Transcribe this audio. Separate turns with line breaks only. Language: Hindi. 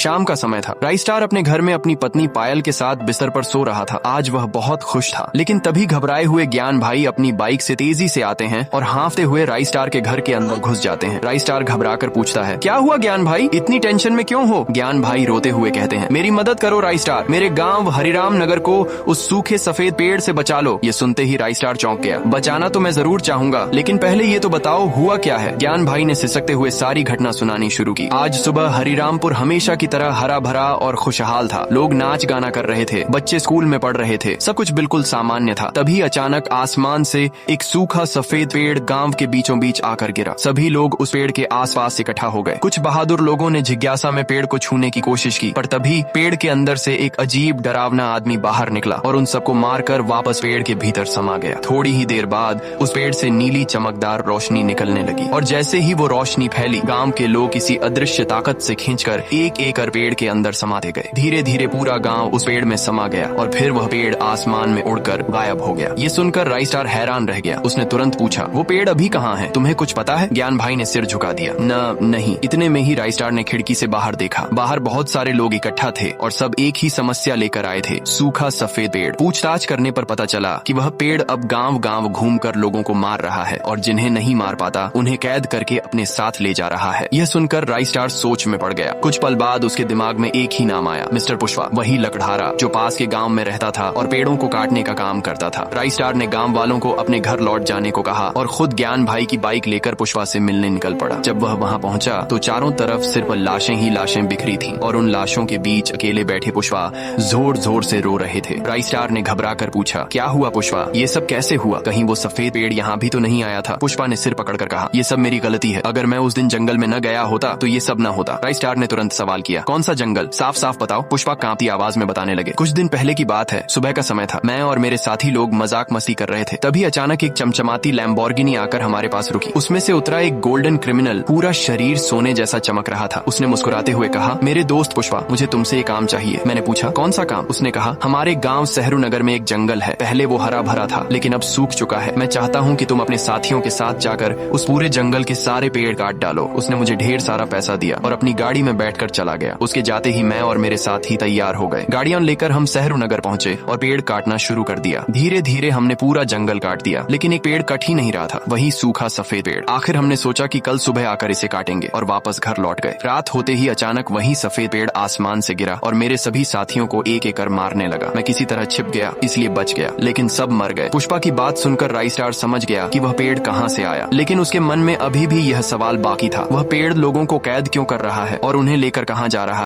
शाम का समय था। राई स्टार अपने घर में अपनी पत्नी पायल के साथ बिस्तर पर सो रहा था। आज वह बहुत खुश था, लेकिन तभी घबराए हुए ज्ञान भाई अपनी बाइक से तेजी से आते हैं और हाँफते हुए राई स्टार के घर के अंदर घुस जाते हैं। राई स्टार घबराकर पूछता है, क्या हुआ ज्ञान भाई, इतनी टेंशन में क्यों हो? ज्ञान भाई रोते हुए कहते हैं, मेरी मदद करो राई स्टार, मेरे गाँव हरिराम नगर को उस सूखे सफेद पेड़ से बचा लो। ये सुनते ही राई स्टार चौंक गया। बचाना तो मैं जरूर चाहूंगा, लेकिन पहले ये तो बताओ हुआ क्या है? ज्ञान भाई ने सिसकते हुए सारी घटना सुनानी शुरू की। आज सुबह हरिरामपुर हमेशा की तरह हरा भरा और खुशहाल था। लोग नाच गाना कर रहे थे, बच्चे स्कूल में पढ़ रहे थे, सब कुछ बिल्कुल सामान्य था। तभी अचानक आसमान से एक सूखा सफेद पेड़ गांव के बीचों बीच आकर गिरा। सभी लोग उस पेड़ के आसपास इकट्ठा हो गए। कुछ बहादुर लोगों ने जिज्ञासा में पेड़ को छूने की कोशिश की, पर तभी पेड़ के अंदर से एक अजीब डरावना आदमी बाहर निकला और उन सबको मारकर वापस पेड़ के भीतर समा गया। थोड़ी ही देर बाद उस पेड़ से नीली चमकदार रोशनी निकलने लगी और जैसे ही वो रोशनी फैली, गांव के लोग किसी अदृश्य ताकत से खींचकर एक एक कर पेड़ के अंदर समाते गए। धीरे धीरे पूरा गांव उस पेड़ में समा गया और फिर वह पेड़ आसमान में उड़कर गायब हो गया। ये सुनकर राई स्टार हैरान रह गया। उसने तुरंत पूछा, वो पेड़ अभी कहाँ है? तुम्हें कुछ पता है? ज्ञान भाई ने सिर झुका दिया। नहीं। इतने में ही राई स्टार ने खिड़की से बाहर देखा। बाहर बहुत सारे लोग इकट्ठा थे और सब एक ही समस्या लेकर आए थे, सूखा सफेद पेड़। पूछताछ करने पर पता चला कि वह पेड़ अब गांव गांव घूमकर लोगों को मार रहा है और जिन्हें नहीं मार पाता उन्हें कैद करके अपने साथ ले जा रहा है। यह सुनकर राई स्टार सोच में पड़ गया। कुछ पल बाद उसके दिमाग में एक ही नाम आया, मिस्टर पुष्पा, वही लकड़हारा जो पास के गांव में रहता था और पेड़ों को काटने का काम करता था। राई स्टार ने गांव वालों को अपने घर लौट जाने को कहा और खुद ज्ञान भाई की बाइक लेकर पुष्पा से मिलने निकल पड़ा। जब वह वहां पहुंचा तो चारों तरफ सिर्फ लाशें ही लाशें बिखरी थीं और उन लाशों के बीच अकेले बैठे पुष्पा जोर जोर से रो रहे थे। राई स्टार ने घबरा कर पूछा, क्या हुआ पुष्पा, ये सब कैसे हुआ? कहीं वो सफेद पेड़ यहाँ भी तो नहीं आया था? पुष्पा ने सिर पकड़कर कहा, ये सब मेरी गलती है। अगर मैं उस दिन जंगल में न गया होता तो ये सब न होता। राई स्टार ने तुरंत सवाल किया, कौन सा जंगल, साफ साफ बताओ। पुष्पा कांपती आवाज में बताने लगे, कुछ दिन पहले की बात है, सुबह का समय था। मैं और मेरे साथी लोग मजाक मस्ती कर रहे थे। तभी अचानक एक चमचमाती लैम्बोर्गिनी आकर हमारे पास रुकी। उसमें से उतरा एक गोल्डन क्रिमिनल, पूरा शरीर सोने जैसा चमक रहा था। उसने मुस्कुराते हुए कहा, मेरे दोस्त पुष्पा, मुझे तुमसे एक काम चाहिए। मैंने पूछा, कौन सा काम? उसने कहा, हमारे गाँव सहरु नगर में एक जंगल है। पहले वो हरा भरा था लेकिन अब सूख चुका है। मैं चाहता हूँ कि तुम अपने साथियों के साथ जाकर उस पूरे जंगल के सारे पेड़ काट डालो। उसने मुझे ढेर सारा पैसा दिया और अपनी गाड़ी में बैठकर चला गया। उसके जाते ही मैं और मेरे साथी तैयार हो गए। गाड़ियां लेकर हम सहरु नगर पहुंचे और पेड़ काटना शुरू कर दिया। धीरे धीरे हमने पूरा जंगल काट दिया, लेकिन एक पेड़ कट ही नहीं रहा था, वही सूखा सफेद पेड़। आखिर हमने सोचा कि कल सुबह आकर इसे काटेंगे और वापस घर लौट गए। रात होते ही अचानक वही सफेद पेड़ आसमान से गिरा और मेरे सभी साथियों को एक एक कर मारने लगा। मैं किसी तरह छिप गया, इसलिए बच गया, लेकिन सब मर गए। पुष्पा की बात सुनकर राई स्टार समझ गया कि वह पेड़ कहां से आया, लेकिन उसके मन में अभी भी यह सवाल बाकी था, वह पेड़ लोगों को कैद क्यों कर रहा है और उन्हें लेकर कहां जा रहा है।